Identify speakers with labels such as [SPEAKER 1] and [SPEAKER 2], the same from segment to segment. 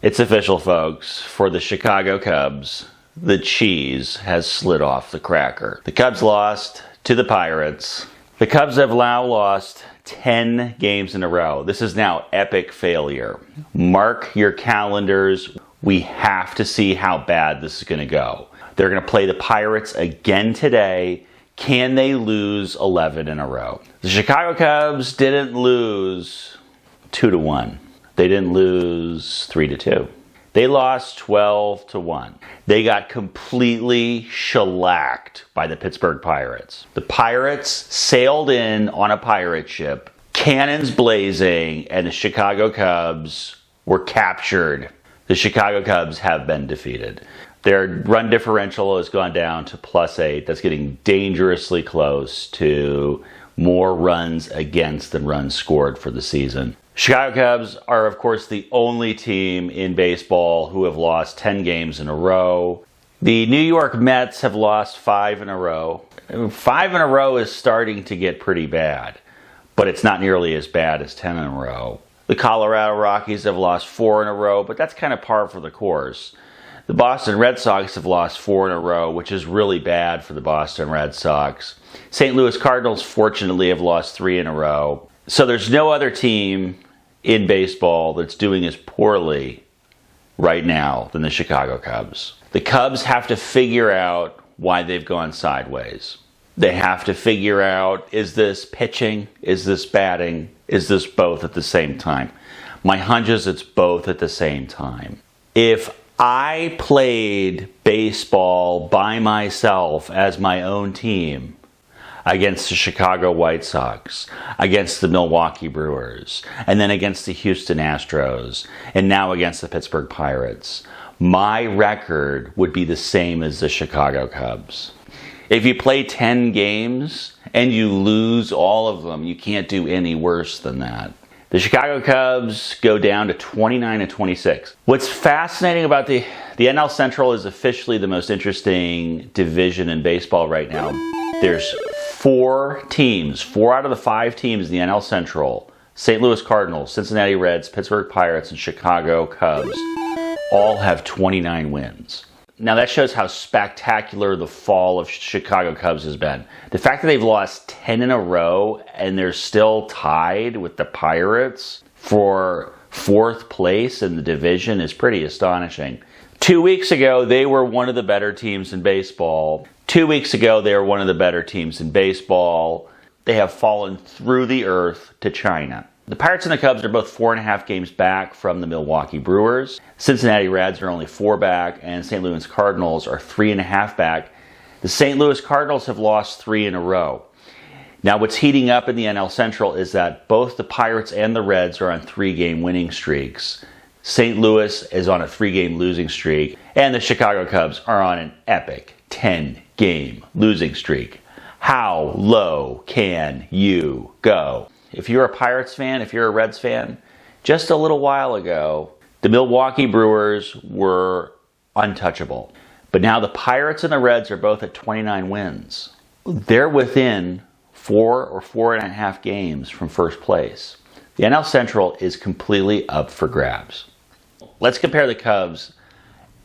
[SPEAKER 1] It's official, folks. For the Chicago Cubs, the cheese has slid off the cracker. The Cubs lost to the Pirates. The Cubs have now lost 10 games in a row. This is now epic failure. Mark your calendars. We have to see how bad this is going to go. They're going to play the Pirates again today. Can they lose 11 in a row? The Chicago Cubs didn't lose 2-1. They didn't lose 3-2. They lost 12-1. They got completely shellacked by the Pittsburgh Pirates. The Pirates sailed in on a pirate ship, cannons blazing, and the Chicago Cubs were captured. The Chicago Cubs have been defeated. Their run differential has gone down to +8. That's getting dangerously close to more runs against than runs scored for the season. Chicago Cubs are, of course, the only team in baseball who have lost 10 games in a row. The New York Mets have lost 5 in a row. 5 in a row is starting to get pretty bad, but it's not nearly as bad as 10 in a row. The Colorado Rockies have lost 4 in a row, but that's kind of par for the course. The Boston Red Sox have lost 4 in a row, which is really bad for the Boston Red Sox. St. Louis Cardinals, fortunately, have lost 3 in a row. So there's no other team in baseball that's doing as poorly right now than the Chicago Cubs. The Cubs have to figure out why they've gone sideways. They have to figure out, is this pitching? Is this batting? Is this both at the same time? My hunch is it's both at the same time. If I played baseball by myself as my own team, against the Chicago White Sox, against the Milwaukee Brewers, and then against the Houston Astros, and now against the Pittsburgh Pirates, my record would be the same as the Chicago Cubs. If you play 10 games and you lose all of them, you can't do any worse than that. The Chicago Cubs go down to 29-26. What's fascinating about the NL Central is officially the most interesting division in baseball right now. There's 4 teams, 4 out of the 5 teams in the NL Central, St. Louis Cardinals, Cincinnati Reds, Pittsburgh Pirates, and Chicago Cubs, all have 29 wins. Now that shows how spectacular the fall of Chicago Cubs has been. The fact that they've lost 10 in a row and they're still tied with the Pirates for 4th place in the division is pretty astonishing. 2 weeks ago, they were one of the better teams in baseball. 2 weeks ago, they were one of the better teams in baseball. They have fallen through the earth to China. The Pirates and the Cubs are both 4.5 games back from the Milwaukee Brewers. Cincinnati Reds are only 4 back, and St. Louis Cardinals are 3.5 back. The St. Louis Cardinals have lost 3 in a row. Now, what's heating up in the NL Central is that both the Pirates and the Reds are on 3-game winning streaks. St. Louis is on a 3-game losing streak, and the Chicago Cubs are on an epic 10-game losing streak. How low can you go? If you're a Pirates fan, if you're a Reds fan, just a little while ago, the Milwaukee Brewers were untouchable. But now the Pirates and the Reds are both at 29 wins. They're within 4 or 4.5 games from first place. The NL Central is completely up for grabs. Let's compare the Cubs'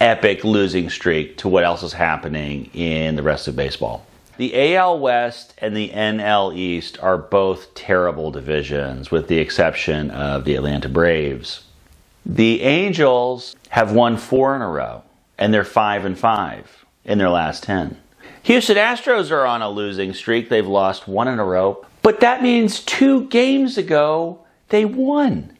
[SPEAKER 1] epic losing streak to what else is happening in the rest of baseball. The AL West and the NL East are both terrible divisions, with the exception of the Atlanta Braves. The Angels have won 4 in a row, and they're 5-5 in their last 10. Houston Astros are on a losing streak. They've lost 1 in a row, but that means 2 games ago they won.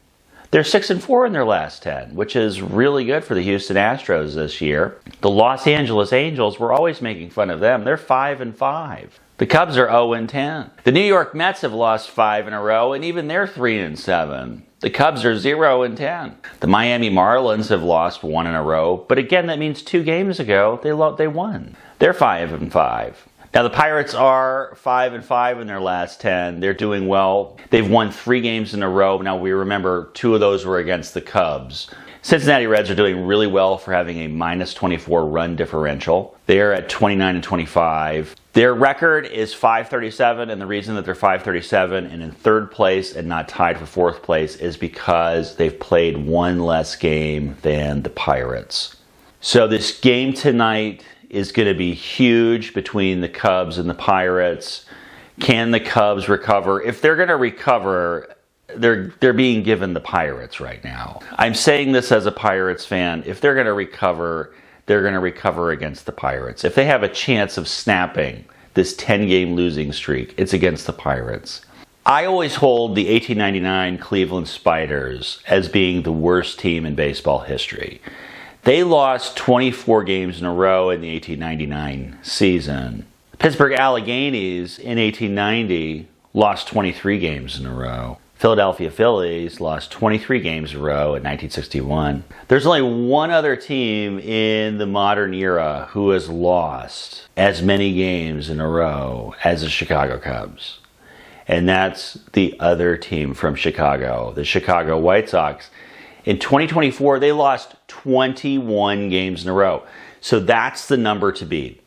[SPEAKER 1] They're 6-4 in their last 10, which is really good for the Houston Astros this year. The Los Angeles Angels, we're always making fun of them. They're 5-5. The Cubs are 0-10. The New York Mets have lost 5 in a row, and even they're 3-7. The Cubs are 0-10. The Miami Marlins have lost 1 in a row, but again, that means 2 games ago they won. They're 5-5. Now, the Pirates are 5-5 in their last 10. They're doing well. They've won 3 games in a row. Now, we remember 2 of those were against the Cubs. Cincinnati Reds are doing really well for having a minus 24 run differential. They are at 29 and 25. Their record is 537, and the reason that they're 537 and in third place and not tied for fourth place is because they've played one less game than the Pirates. So this game tonight is going to be huge between the Cubs and the Pirates. Can the Cubs recover? If they're going to recover, they're being given the Pirates right now. I'm saying this as a Pirates fan. If they're going to recover, they're going to recover against the Pirates. If they have a chance of snapping this 10-game losing streak, it's against the Pirates. I always hold the 1899 Cleveland Spiders as being the worst team in baseball history. They lost 24 games in a row in the 1899 season. Pittsburgh Alleghenies in 1890 lost 23 games in a row. Philadelphia Phillies lost 23 games in a row in 1961. There's only one other team in the modern era who has lost as many games in a row as the Chicago Cubs. And that's the other team from Chicago, the Chicago White Sox. In 2024, they lost 21 games in a row. So that's the number to beat.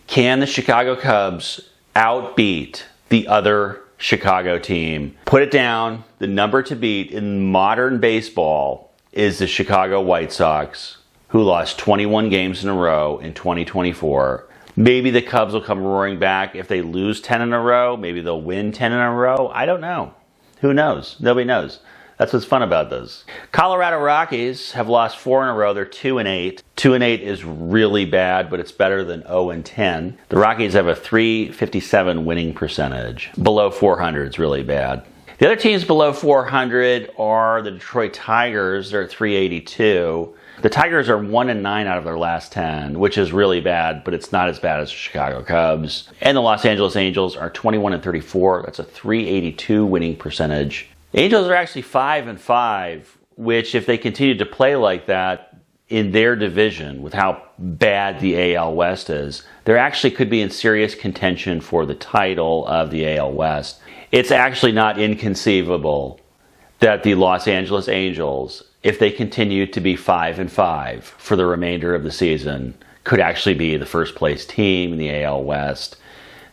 [SPEAKER 1] Can the Chicago Cubs outbeat the other Chicago team? Put it down. The number to beat in modern baseball is the Chicago White Sox, who lost 21 games in a row in 2024. Maybe the Cubs will come roaring back. If they lose 10 in a row, maybe they'll win 10 in a row. I don't know. Who knows? Nobody knows. That's what's fun about this. Colorado Rockies have lost 4 in a row. They're 2-8. 2-8 is really bad, but it's better than 0-10. The Rockies have a .357 winning percentage. Below 400 is really bad. The other teams below 400 are the Detroit Tigers. They're at .382. The Tigers are 1-9 out of their last 10, which is really bad, but it's not as bad as the Chicago Cubs. And the Los Angeles Angels are 21-34. That's a .382 winning percentage. The Angels are actually 5-5, which if they continue to play like that in their division with how bad the AL West is, they actually could be in serious contention for the title of the AL West. It's actually not inconceivable that the Los Angeles Angels, if they continue to be 5-5 for the remainder of the season, could actually be the first place team in the AL West.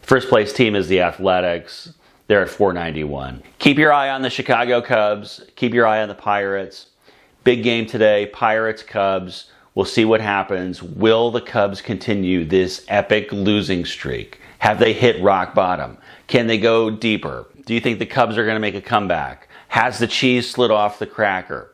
[SPEAKER 1] First place team is the Athletics. They're at .491. Keep your eye on the Chicago Cubs. Keep your eye on the Pirates. Big game today, Pirates-Cubs. We'll see what happens. Will the Cubs continue this epic losing streak? Have they hit rock bottom? Can they go deeper? Do you think the Cubs are going to make a comeback? Has the cheese slid off the cracker?